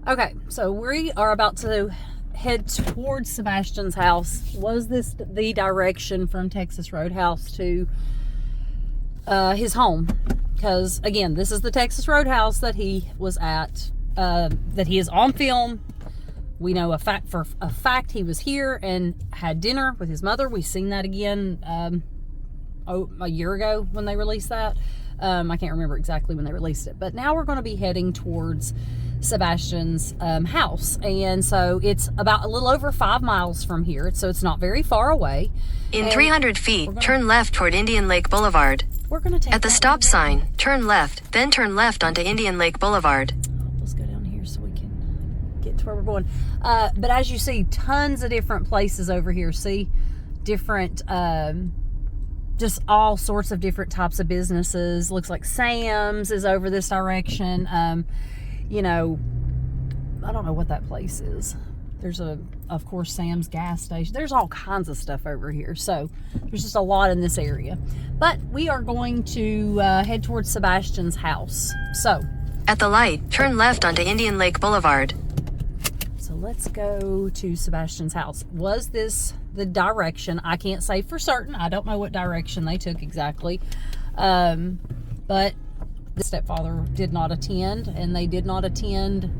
Okay, so we are about to head towards Sebastian's house. Was this the direction from Texas Roadhouse to his home? Because, again, this is the Texas Roadhouse that he was at, that he is on film. We know for a fact he was here and had dinner with his mother. We've seen that again a year ago when they released that. I can't remember exactly when they released it. But now we're going to be heading towards Sebastian's house. And so it's about a little over 5 miles from here. So it's not very far away. In 300 feet, turn left toward Indian Lake Boulevard. We're going to take at the stop sign, turn left, then turn left onto Indian Lake Boulevard. Let's go down here so we can get to where we're going. But as you see, tons of different places over here. See, different, just all sorts of different types of businesses. Looks like Sam's is over this direction. You know, I don't know what that place is. There's of course, Sam's gas station. There's all kinds of stuff over here. So there's just a lot in this area. But we are going to head towards Sebastian's house. So at the light, turn left onto Indian Lake Boulevard. So let's go to Sebastian's house. Was this the direction? I can't say for certain. I don't know what direction they took exactly. But the stepfather did not attend, and they did not attend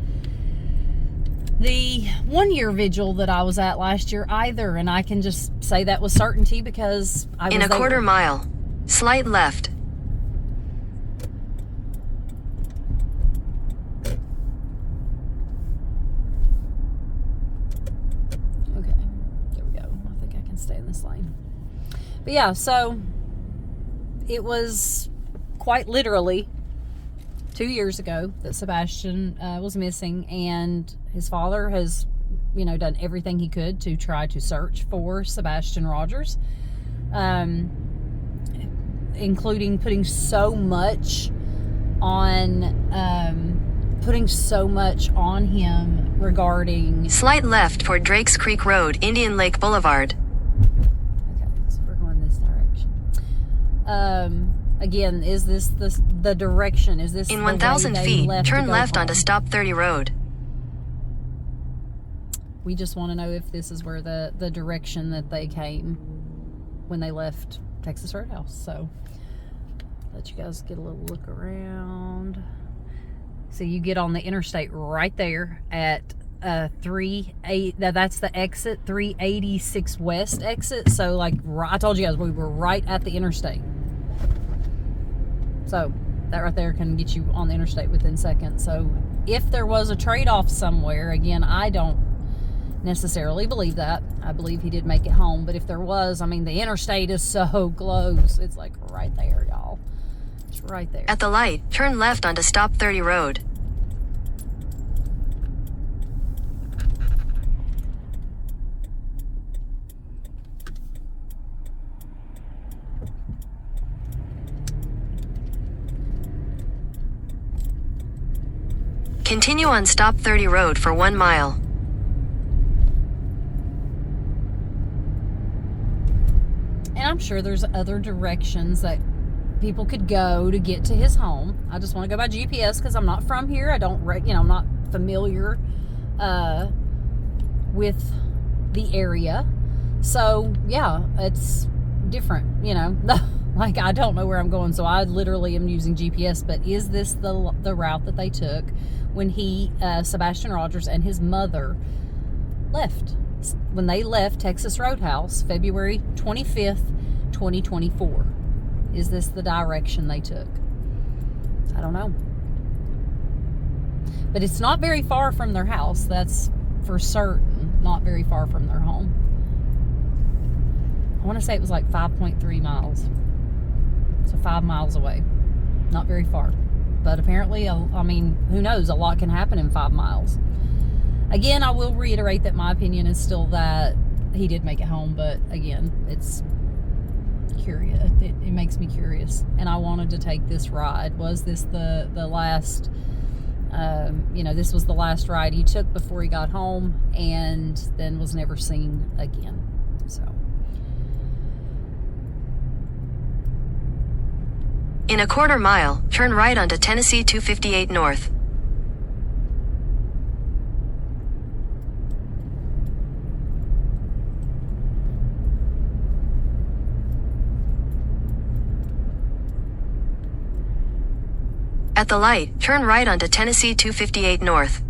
the 1-year vigil that I was at last year either. And I can just say that with certainty because I was in a there. Quarter mile, slight left. Okay, there we go. I think I can stay in this lane. But yeah, so it was quite literally 2 years ago that Sebastian was missing, and his father has, you know, done everything he could to try to search for Sebastian Rogers, including putting so much on him regarding slight left toward Drakes Creek Road, Indian Lake Boulevard. Okay, so we're going this direction. Again, is this the direction? Is this in 1,000 feet, turn left onto Stop 30 Road. We just want to know if this is where the direction that they came when they left Texas Roadhouse. So let you guys get a little look around. So you get on the interstate right there at 38. That's the exit, 386 West exit. So like I told you guys, we were right at the interstate. So that right there can get you on the interstate within seconds. So if there was a trade-off somewhere, again, I don't necessarily believe that. I believe he did make it home. But if there was, I mean, the interstate is so close. It's like right there, y'all. It's right there. At the light, turn left onto Stop 30 Road. Continue on Stop 30 Road for 1 mile. And I'm sure there's other directions that people could go to get to his home. I just want to go by GPS because I'm not from here. I don't, I'm not familiar with the area. So yeah, it's different, like I don't know where I'm going. So I literally am using GPS, but is this the route that they took when Sebastian Rogers and his mother left? When they left Texas Roadhouse, February 25th, 2024. Is this the direction they took? I don't know. But it's not very far from their house. That's for certain. Not very far from their home. I want to say it was like 5.3 miles. So 5 miles away. Not very far. But apparently, I mean, who knows? A lot can happen in 5 miles. Again, I will reiterate that my opinion is still that he did make it home. But again, it's curious. It makes me curious. And I wanted to take this ride. Was this the last... this was the last ride he took before he got home, and then was never seen again. So, in a 1/4 mile, turn right onto Tennessee 258 North. At the light, turn right onto Tennessee 258 North.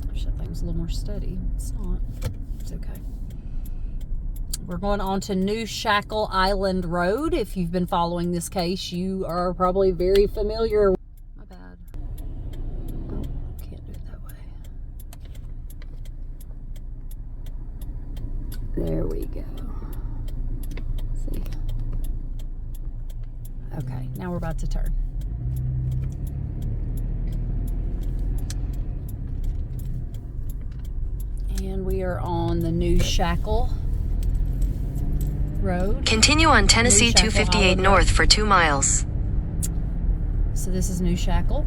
I wish that thing was a little more steady. It's not. It's okay. We're going on to New Shackle Island Road. If you've been following this case, you are probably very familiar. My bad. Oh, can't do it that way. There we go. See. Okay, now we're about to turn. And we are on the New Shackle Road. Continue on Tennessee 258 North for 2 miles. So this is New Shackle.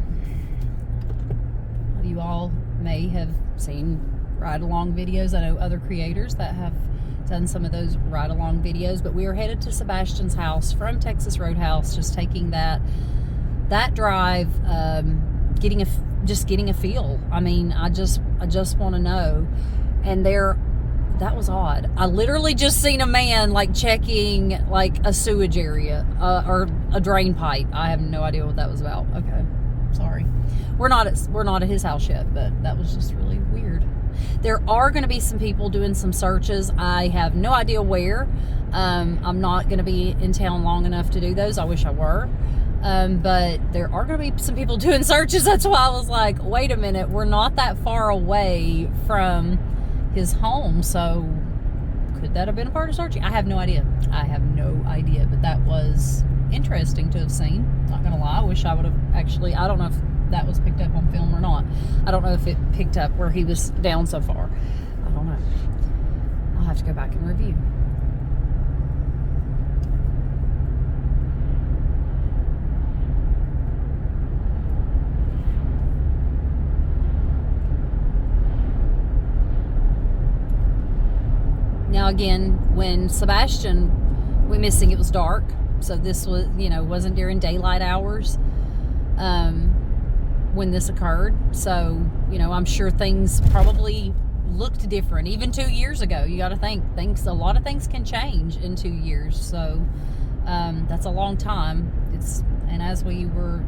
You all may have seen ride-along videos. I know other creators that have done some of those ride-along videos, but we are headed to Sebastian's house from Texas Roadhouse, just taking that drive, getting a feel. I mean, I just want to know. And that was odd. I literally just seen a man like checking like a sewage area or a drain pipe. I have no idea what that was about. Okay, sorry. We're not at his house yet, but that was just really weird. There are going to be some people doing some searches. I have no idea where. I'm not going to be in town long enough to do those. I wish I were. But there are going to be some people doing searches. That's why I was like, wait a minute, we're not that far away from his home, so could that have been a part of searching? I have no idea. But that was interesting to have seen. Not gonna lie, I wish I would have actually, I don't know if that was picked up on film or not. I don't know if it picked up where he was down so far. I don't know. I'll have to go back and review. Now again, when Sebastian went missing, it was dark. So this was, wasn't during daylight hours when this occurred. So, I'm sure things probably looked different. Even 2 years ago, you got to think, a lot of things can change in 2 years. So that's a long time. And as we were,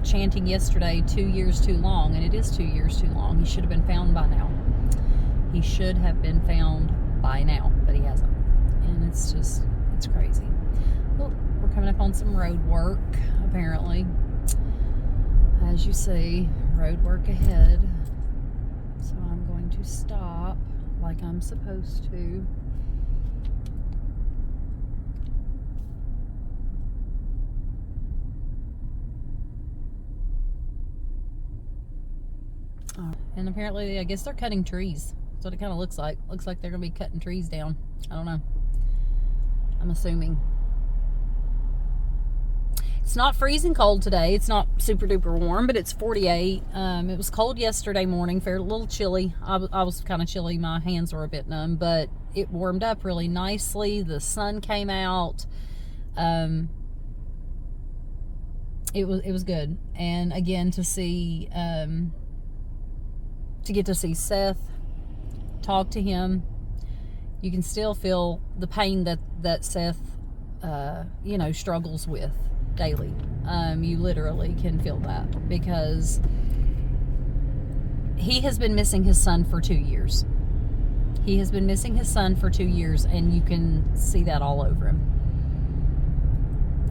chanting yesterday, 2 years too long, and it is 2 years too long. He should have been found by now. He should have been found by now, but he hasn't. And it's crazy. Well, we're coming up on some road work, apparently. As you see, road work ahead. So I'm going to stop like I'm supposed to. Oh, and apparently, I guess they're cutting trees. That's what it kind of looks like. Looks like they're going to be cutting trees down. I don't know. I'm assuming. It's not freezing cold today. It's not super duper warm, but it's 48. It was cold yesterday morning, a little chilly. I was kind of chilly. My hands were a bit numb, but it warmed up really nicely. The sun came out. It was good. And again, to get to see Seth, talk to him, you can still feel the pain that Seth, struggles with daily. You literally can feel that because he has been missing his son for 2 years. He has been missing his son for 2 years, and you can see that all over him.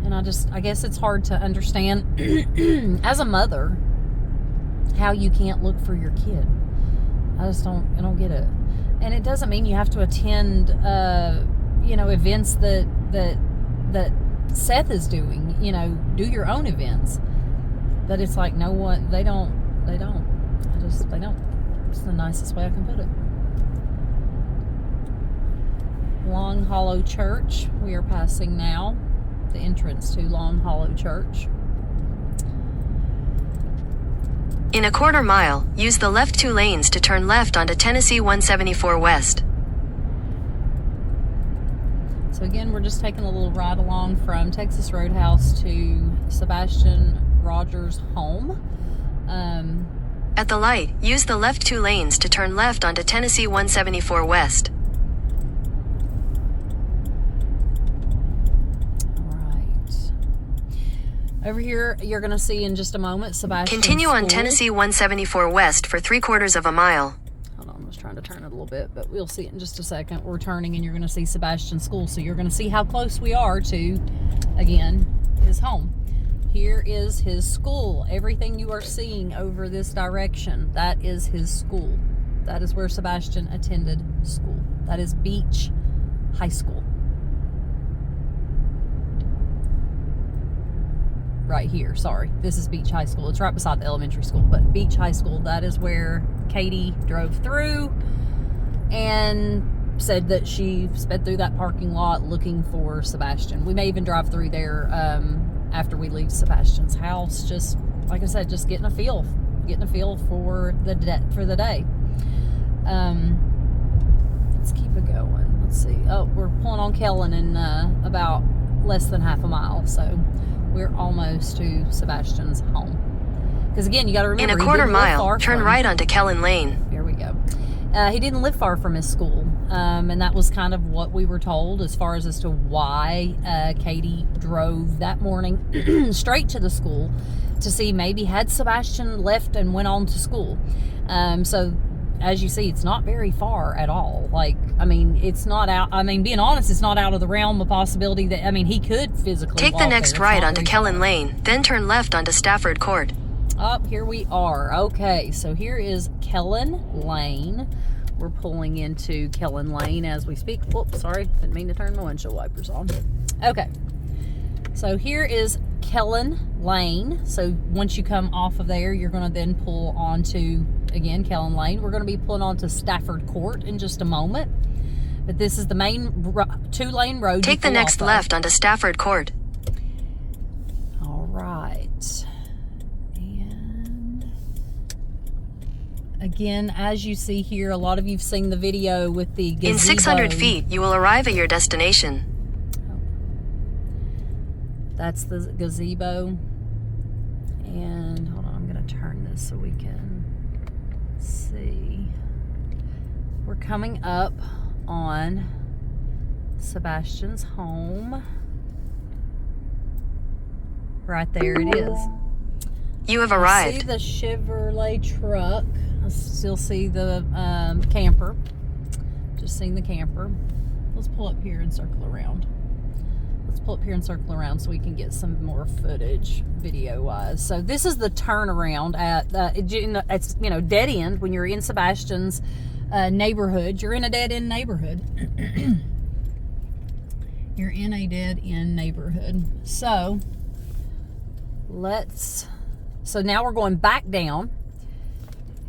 And I guess it's hard to understand as a mother how you can't look for your kid. I don't get it. And it doesn't mean you have to attend, events that Seth is doing. Do your own events. But it's like, no one, they don't. They don't. It's the nicest way I can put it. Long Hollow Church. We are passing now. The entrance to Long Hollow Church. In a quarter mile, use the left 2 lanes to turn left onto Tennessee 174 West. So again, we're just taking a little ride along from Texas Roadhouse to Sebastian Rogers' home. At the light, use the left 2 lanes to turn left onto Tennessee 174 West. Over here, you're going to see in just a moment Sebastian's Continue on school. Tennessee 174 West for 3/4 of a mile. Hold on, I'm just trying to turn it a little bit, but we'll see it in just a second. We're turning and you're going to see Sebastian's school. So you're going to see how close we are to, again, his home. Here is his school. Everything you are seeing over this direction, that is his school. That is where Sebastian attended school. That is Beach High School. Right here, sorry. This is Beach High School. It's right beside the elementary school, but Beach High School, that is where Katie drove through and said that she sped through that parking lot looking for Sebastian. We may even drive through there after we leave Sebastian's house. Just, like I said, just getting a feel for the day. Let's keep it going. Let's see. Oh, we're pulling on Kellen in about less than half a mile, so we're almost to Sebastian's home. Because again, you got to remember, in a 1/4 mile, turn right onto Kellen Lane. Here we go. He didn't live far from his school, and that was kind of what we were told as far as to why Katie drove that morning straight to the school to see maybe had Sebastian left and went on to school. So as you see, it's not very far at all. Like, I mean, it's not out. I mean, being honest, it's not out of the realm of possibility that, I mean, he could physically take the next right onto Kellen Lane, then turn left onto Stafford Court. Up here we are. Okay, so here is Kellen Lane. We're pulling into Kellen Lane as we speak. Whoops, sorry, didn't mean to turn my windshield wipers on. Okay, so here is Kellen Lane. So once you come off of there, you're going to then pull onto, again, Kellen Lane. We're going to be pulling onto Stafford Court in just a moment. But this is the main 2-lane road. Take the next left onto Stafford Court. All right. And again, as you see here, a lot of you've seen the video with the gazebo. In 600 feet, you will arrive at your destination. That's the gazebo. And hold on, I'm going to turn this so we can see. We're coming up on Sebastian's home. Right there it is. You have arrived. I see the Chevrolet truck. I still see the camper. Just seen the camper. Let's pull up here and circle around. Let's pull up here and circle around so we can get some more footage video-wise. So this is the turnaround at, it's, you know, dead end when you're in Sebastian's neighborhood. You're in a dead-end neighborhood. You're in a dead-end neighborhood. So so now we're going back down.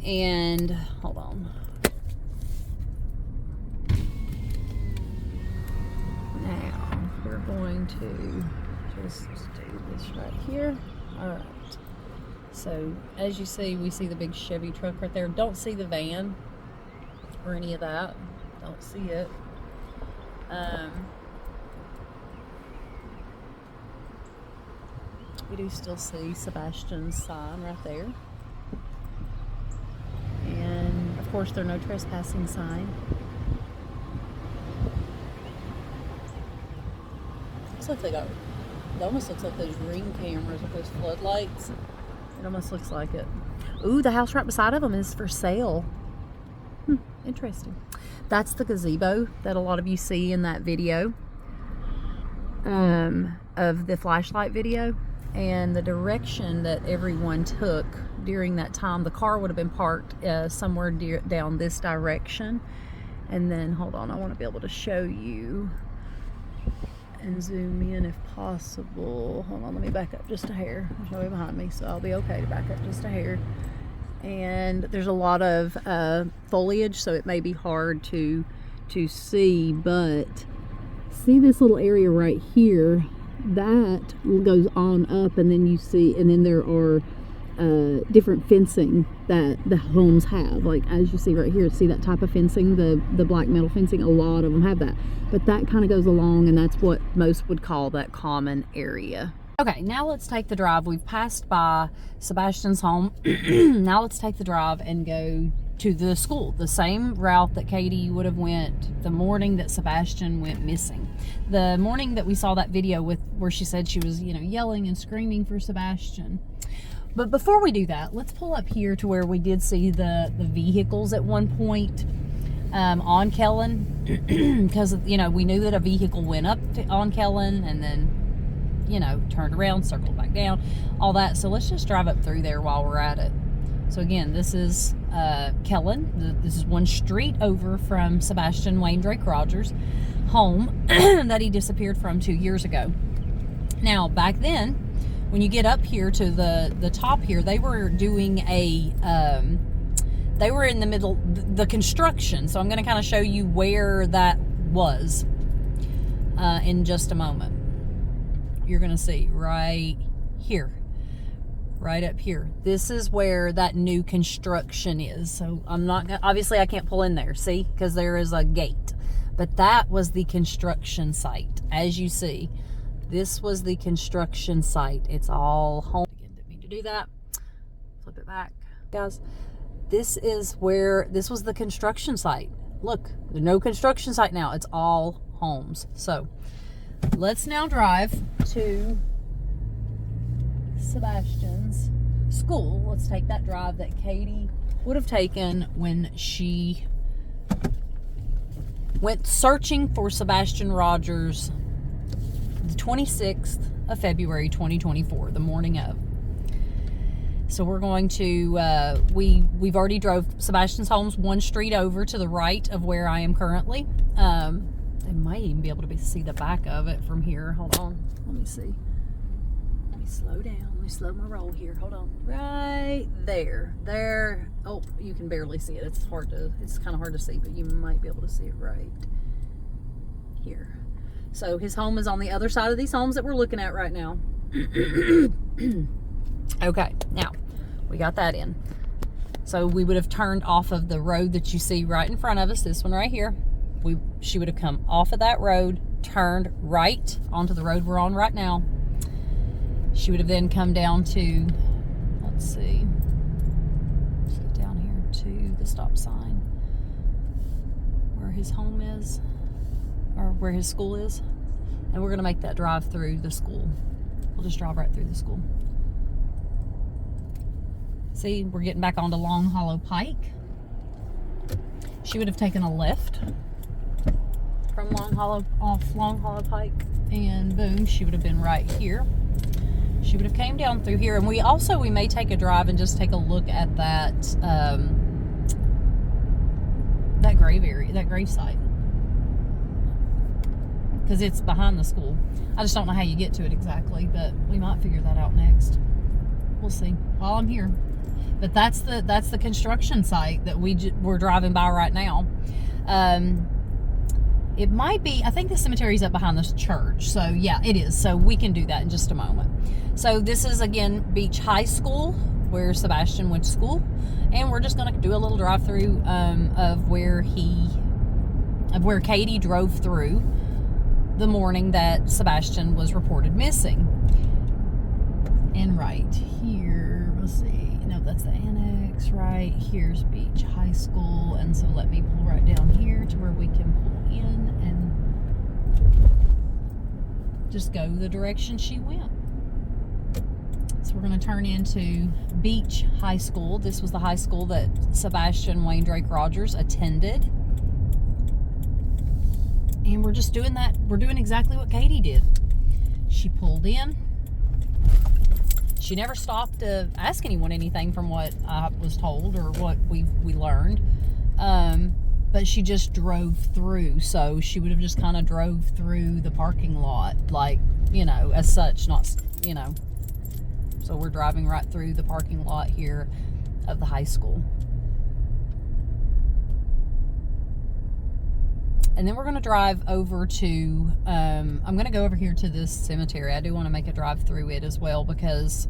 And, hold on. Now, we're going to just do this right here. All right. So, as you see, we see the big Chevy truck right there. Don't see the van or any of that. Don't see it. We do still see Sebastian's sign right there. And, of course, there's no trespassing sign. Looks like it almost looks like those ring cameras with those floodlights. It almost looks like it. Ooh, the house right beside of them is for sale. Interesting. That's the gazebo that a lot of you see in that video of the flashlight video. And the direction that everyone took during that time, the car would have been parked somewhere down this direction. And then, hold on, I want to be able to show you and zoom in if possible. Hold on, let me back up just a hair. There's nobody behind me, so I'll be okay to back up just a hair. And there's a lot of foliage, so it may be hard to see, but see this little area right here? That goes on up, and then you see, and then there are different fencing that the homes have. Like, as you see right here, see that type of fencing, the black metal fencing? A lot of them have that. But that kind of goes along, and that's what most would call that common area. Okay, now let's take the drive. We've passed by Sebastian's home. Now let's take the drive and go to the school, the same route that Katie would have went the morning that Sebastian went missing. The morning that we saw that video with where she said she was, yelling and screaming for Sebastian. But before we do that, let's pull up here to where we did see the vehicles at one point on Kellen, because we knew that a vehicle went up on Kellen and then turned around, circled back down, all that. So let's just drive up through there while we're at it. So again, this is Kellen. This is one street over from Sebastian Wayne Drake Rogers' home that he disappeared from 2 years ago. Now, back then, when you get up here to the top here, they were doing they were in the middle, the construction. So I'm going to kind of show you where that was in just a moment. You're going to see right here. Right up here. This is where that new construction is. So I'm not gonna, obviously I can't pull in there, see, because there is a gate. But that was the construction site. As you see, this was the construction site. It's all home. Again, didn't mean to do that. Flip it back, guys. This was the construction site. Look, there's no construction site now. It's all homes. So let's now drive to Sebastian's school. Let's take that drive that Katie would have taken when she went searching for Sebastian Rogers the 26th of February 2024, the morning of. So we're going to we've already drove Sebastian's home's one street over to the right of where I am currently. They might even be able to see the back of it from here. Hold on, let me see. Slow down. Let me slow my roll here. Hold on. Right there. Oh, you can barely see it. It's kind of hard to see, but you might be able to see it right here. So his home is on the other side of these homes that we're looking at right now. Okay, now we got that in. So we would have turned off of the road that you see right in front of us, this one right here. She would have come off of that road, turned right onto the road we're on right now. She would have then come down to, let's see, get down here to the stop sign where his home is, or where his school is. And we're going to make that drive through the school. We'll just drive right through the school. See, we're getting back onto Long Hollow Pike. She would have taken a left from off Long Hollow Pike, and boom, she would have been right here. She would have came down through here, and we may take a drive and just take a look at that that grave site, because it's behind the school. I just don't know how you get to it exactly, but we might figure that out next. We'll see while I'm here. But that's the construction site that we're driving by right now. It might be, I think the cemetery is up behind this church. So yeah, it is. So we can do that in just a moment. So this is, again, Beach High School, where Sebastian went to school. And we're just going to do a little drive through of where Katie drove through the morning that Sebastian was reported missing. And right here, let's see, no, that's the annex. Right here's Beach High School. And so let me pull right down here to where we can pull in and just go the direction she went. So we're going to turn into Beach High School. This was the high school that Sebastian Wayne Drake Rogers attended. And we're just doing that. We're doing exactly what Katie did. She pulled in. She never stopped to ask anyone anything from what I was told or what we learned. But she just drove through. So she would have just kind of drove through the parking lot, like, as such, not, So we're driving right through the parking lot here of the high school. And then we're going to drive over to, I'm going to go over here to this cemetery. I do want to make a drive through it as well, because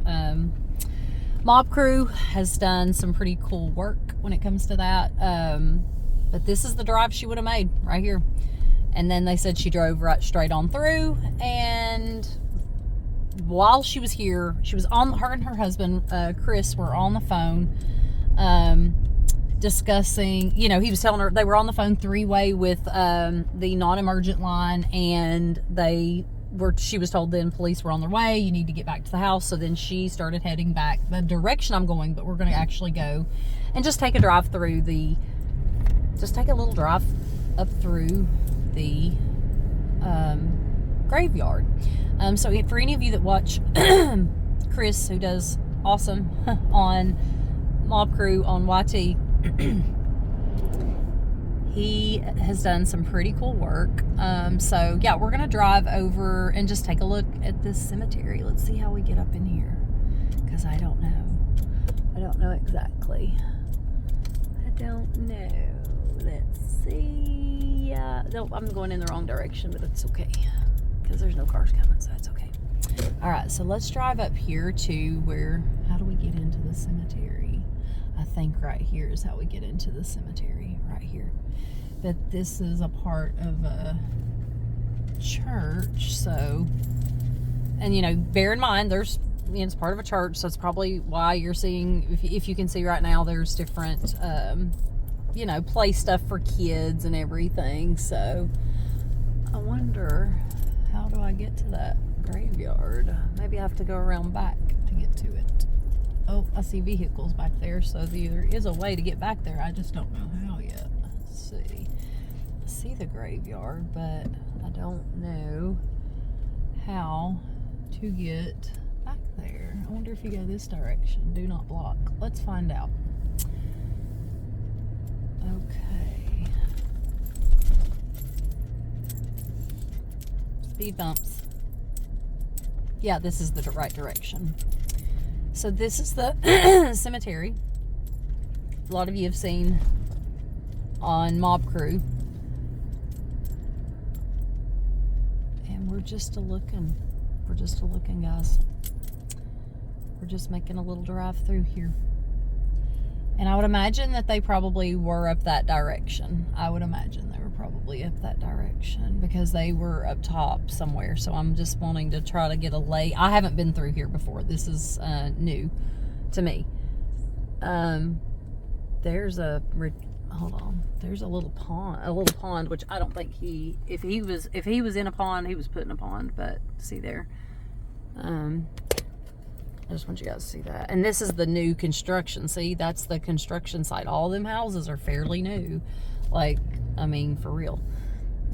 Mob Crew has done some pretty cool work when it comes to that. But this is the drive she would have made right here. And then they said she drove right straight on through. And while she was here, her and her husband, Chris, were on the phone discussing, you know, he was telling her they were on the phone three-way with the non-emergent line, and she was told then police were on their way, you need to get back to the house. So then she started heading back the direction I'm going, but we're going to actually go and just take a drive through just take a little drive up through the graveyard. So for any of you that watch Chris, who does awesome on Mob Crew on YT, he has done some pretty cool work. So yeah, we're gonna drive over and just take a look at this cemetery. Let's see how we get up in here, because I don't know exactly. I don't know. Let's see. No, I'm going in the wrong direction, but it's okay because there's no cars coming, so it's okay. All right, so let's drive up here to where, how do we get into the cemetery? I think right here is how we get into the cemetery, right here. But this is a part of a church, so, and you know, bear in mind, there's, you know, it's part of a church, so it's probably why you're seeing, if you can see right now, there's different, you know, play stuff for kids and everything. So I wonder, how do I get to that graveyard? Maybe I have to go around back to get to it. Oh, I see vehicles back there, so there is a way to get back there. I just don't know how yet. Let's see. I see the graveyard, but I don't know how to get back there. I wonder if you go this direction. Do not block. Let's find out. Okay. Speed bumps. Yeah, this is the right direction. So this is the cemetery a lot of you have seen on Mob Crew. And we're just a-looking. We're just a-looking, guys. We're just making a little drive through here. And I would imagine that they probably were up that direction. I would imagine they were probably up that direction because they were up top somewhere. So I'm just wanting to try to get a lay. I haven't been through here before. This is new to me. There's a, hold on. There's a little pond, which I don't think if he was in a pond, he was put in a pond. But see there. I just want you guys to see that. And this is the new construction. See, that's the construction site. All them houses are fairly new. Like, I mean, for real.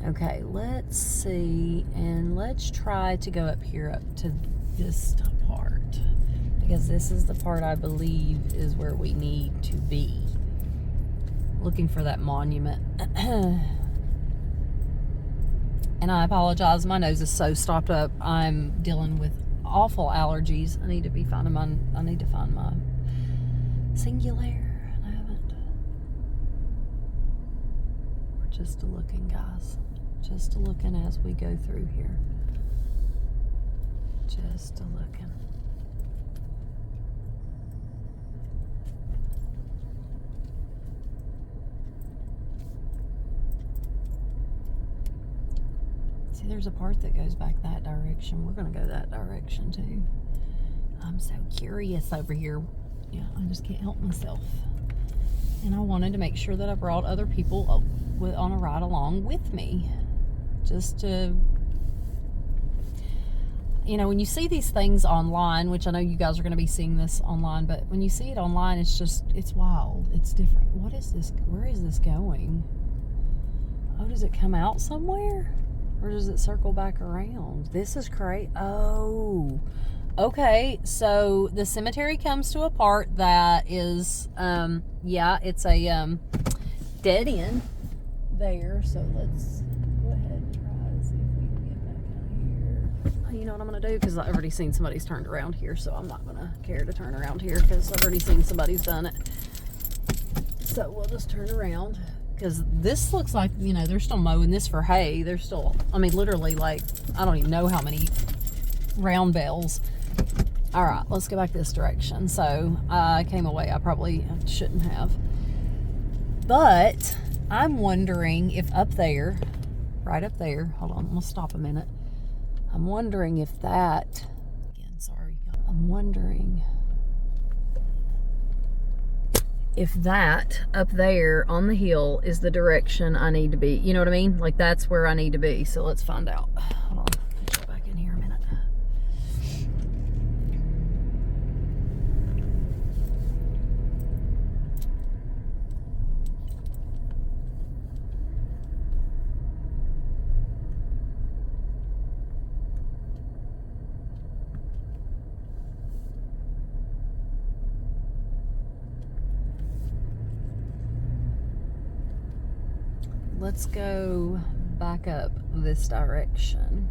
Okay, let's see. And let's try to go up here up to this part. Because this is the part I believe is where we need to be. Looking for that monument. And I apologize. My nose is so stopped up. I'm dealing with awful allergies. I need to find my singular, and I haven't. We're just a-looking, guys. Just a-looking as we go through here. Just a-looking. See, there's a part that goes back that direction. We're going to go that direction too. I'm so curious over here. Yeah, I just can't help myself. And I wanted to make sure that I brought other people on a ride along with me. Just to, you know, when you see these things online, which I know you guys are going to be seeing this online, but when you see it online, it's wild. It's different. What is this? Where is this going? Oh, does it come out somewhere? Or does it circle back around? This is crazy. Oh, okay. So the cemetery comes to a part that is, yeah, it's a dead end there. So let's go ahead and try to see if we can get back out here. You know what I'm going to do? Because I've already seen somebody's turned around here. So I'm not going to care to turn around here because I've already seen somebody's done it. So we'll just turn around. Because this looks like, you know, they're still mowing this for hay. They're still, I mean, literally, like, I don't even know how many round bales. All right, let's go back this direction. So I came away. I probably shouldn't have. But I'm wondering if up there, right up there, hold on, I'm going to stop a minute. I'm wondering if that, again, sorry. I'm wondering if that up there on the hill is the direction I need to be. You know what I mean? Like, that's where I need to be. So let's find out. Hold on. Let's go back in here a minute. Let's go back up this direction,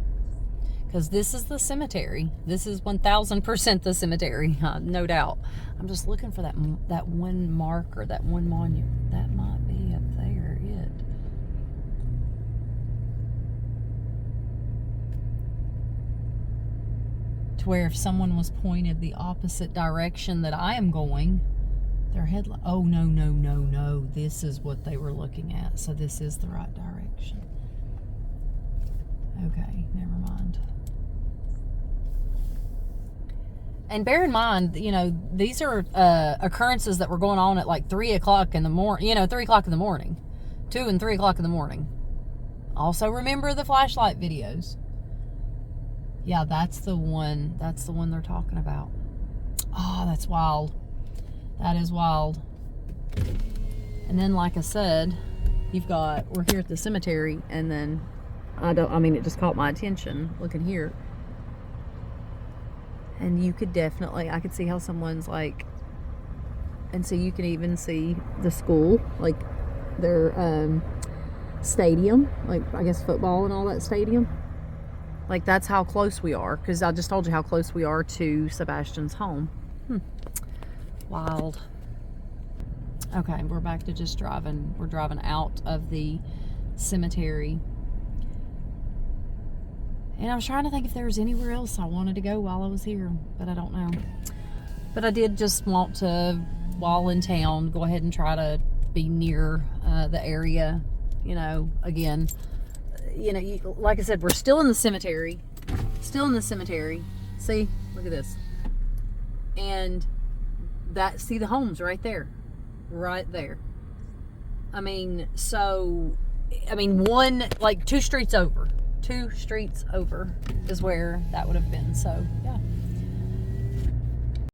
because this is the cemetery. This is 1000% the cemetery, no doubt. I'm just looking for that one marker, that one monument. That might be up there, to where if someone was pointed the opposite direction that I am going, their headlight. Oh, no. This is what they were looking at. So this is the right direction. Okay, never mind. And bear in mind, you know, these are occurrences that were going on at like 3 o'clock in the morning. You know, 3 o'clock in the morning. 2 and 3 o'clock in the morning. Also remember the flashlight videos. Yeah, that's the one. That's the one they're talking about. Oh, that's wild. That is wild. And then, like I said, we're here at the cemetery, and then it just caught my attention looking here. And you could definitely, I could see how someone's like, and so you can even see the school, like their stadium, like I guess football and all that stadium. Like, that's how close we are, because I just told you how close we are to Sebastian's home. Wild. Okay, we're back to just driving. We're driving out of the cemetery. And I was trying to think if there was anywhere else I wanted to go while I was here, but I don't know. But I did just want to, while in town, go ahead and try to be near the area. You know, again, you know, like I said, we're still in the cemetery. Still in the cemetery. See? Look at this. And see the homes right there. Right there. I mean, one, like 2 streets over. 2 streets over is where that would have been. So, yeah.